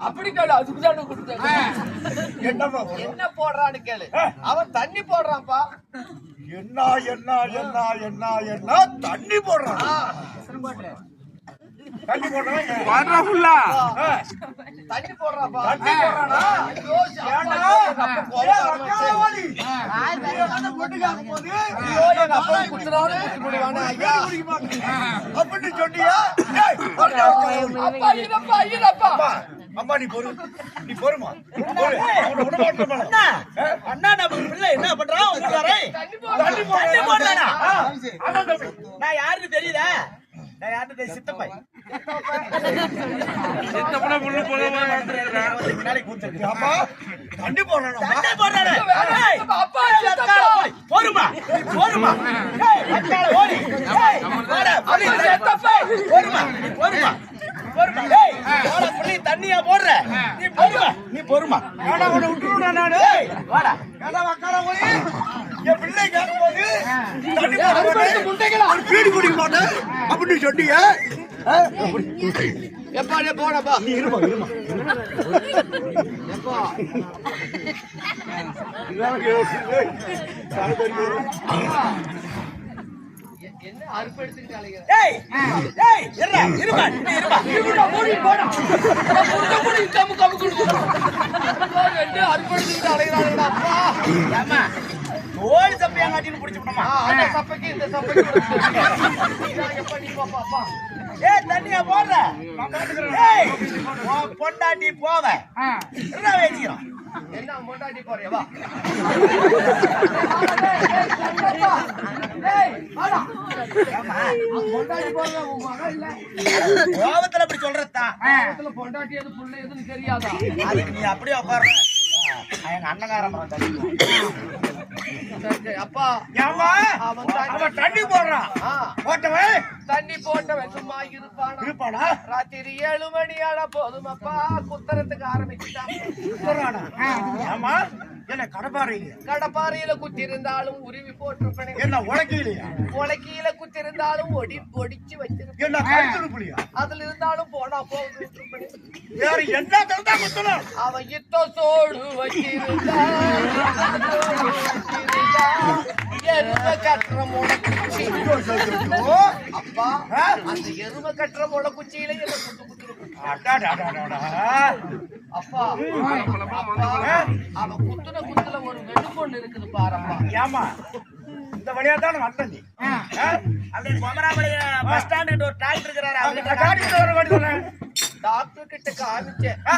அப்படி கேளு, அதுக்குதான் கொடுத்தேன். என்னப்பா என்ன போடுறான்னு கேளு. அவன் தண்ணி போடுறான்ப்பா. என்ன என்ன என்ன என்ன என்ன தண்ணி போடுறான். தண்ணி போடுறான் தண்ணி போடுறான்ப்பா. தண்ணி போடுறானா? ஐயோ, சாப்பாடு அப்ப போவாதி. ஐயோ, எங்க அப்பா குத்துறாரு, குத்து விடுவானே, ஐயா. அப்படின்னு சொன்னியா? அப்பா, இருப்பா, இருப்பா. அம்மா நீ பொறு, நீ பொறுமா. அண்ணா நம்ம பிள்ளை என்ன பண்றான்? தண்ணி போடுறானா? நான் யாருன்னு தெரியல. நான் யாருன்னு சித்தப்பா. சித்தப்பா புள்ள போல முன்னாடி கூத்துருக்கு. அப்பா தண்ணி போடுறானா? தண்ணி போடுறானே. அப்பா, சித்தப்பா. போருமா போருமா. அக்கால ஓடி. போடா போடி சித்தப்பா. போருமா போருமா போருமா. டேய் போடா புள்ளி தண்ணியா போடுற. நீ போருமா நீ போருமா. ஏடா உன்னை விட்டுடுடா நானு. டேய் வாடா. ஏடா அக்கால ஓடி. என் பிள்ளை கேட்கும்போது தண்ணி போடுறானே. ஒரு பீடி குடிக்க மாட்டேன் அப்படின்னு சொன்னீங்க. எப்பா, நீ போடப்பா. நீ இருமா இருமா. எப்பா, என்ன அறுப்பு எடுத்துக்கிட்டு அலைகிற? டேய் டேய் இருடா இருமா நீ இருமா. இருடா, ஓடி போடா. போடி, கம்மு கம்மு குடு. ரெண்டு அறுப்பு எடுத்துக்கிட்டு அலைகிறானுடா, அப்பா. ஏம்மா தோல் சப்பையா காட்டின்னு புடிச்சு விடமா. அந்த சப்பைக்கு இந்த சப்பைக்கு எப்ப நீ பாப்பா, அப்பா. ஏய் தண்ணியா போடுற. ஏய் உன் பொண்டாட்டி போவ. என்ன வேச்சிக்கிறோம்? என்ன மொண்டாட்டி போறியா? வா. பொண்டாட்டி போறியா? உன் மகன் இல்ல. கோவத்துல அப்படி சொல்றதா? பக்கத்துல பொண்டாட்டி எது புள்ள எதுன்னு தெரியாதா? அதுக்கு நீ அப்படியே உட்கார்ற. எங்க அண்ணங்காரன் சரி, சரி. அப்பா, ஏம்மா அவன் தண்ணி போடுறான். ஆ, போட்டவன் தண்ணி போட்டவன் சும்மா இருப்பானா? இருப்பானா? ராத்திரி 7 மணி ஆனா போதும் அப்பா, குத்துறதுக்கு ஆரம்பிச்சுட்டான். குத்துறானா? ஏம்மா என்ன கடப்பாறையில கடப்பாறையில குத்தி இருந்தாலும் உருவி போட்டிருப்பேன். என்ன உடைக்கலையா? உலக்கையில குத்தி இருந்தாலும் ஒடிச்சு வச்சிருப்பேன். என்ன கழுத்து புளியா? அதுல இருந்தாலும் போனா போகுது விட்டுருப்பேன். வேற என்ன தந்தா குத்தணும்? அவன் யுத்த சோடு வச்சிருந்தா எருமை கட்டுற முளைக்குச்சி. அப்பா, அந்த எருமை கட்டுற முளைக்குச்சியில என்ன குத்து குத்துருப்பேன். அடாடாடாடா. அப்பா, அவன் குத்துன குத்துல ஒரு வெடுப்பொண்ணு இருக்குது பாரப்பா. ஏம்மா இந்த வழியா தான் வந்தேன் நீ. அப்படி பொமராமலைய பஸ் ஸ்டாண்ட் கிட்ட ஒரு டாக்டர் இருக்கிறாரு. காட்டிட்டு வர வேண்டியது. டாக்டர் கிட்ட காமிச்சேன்.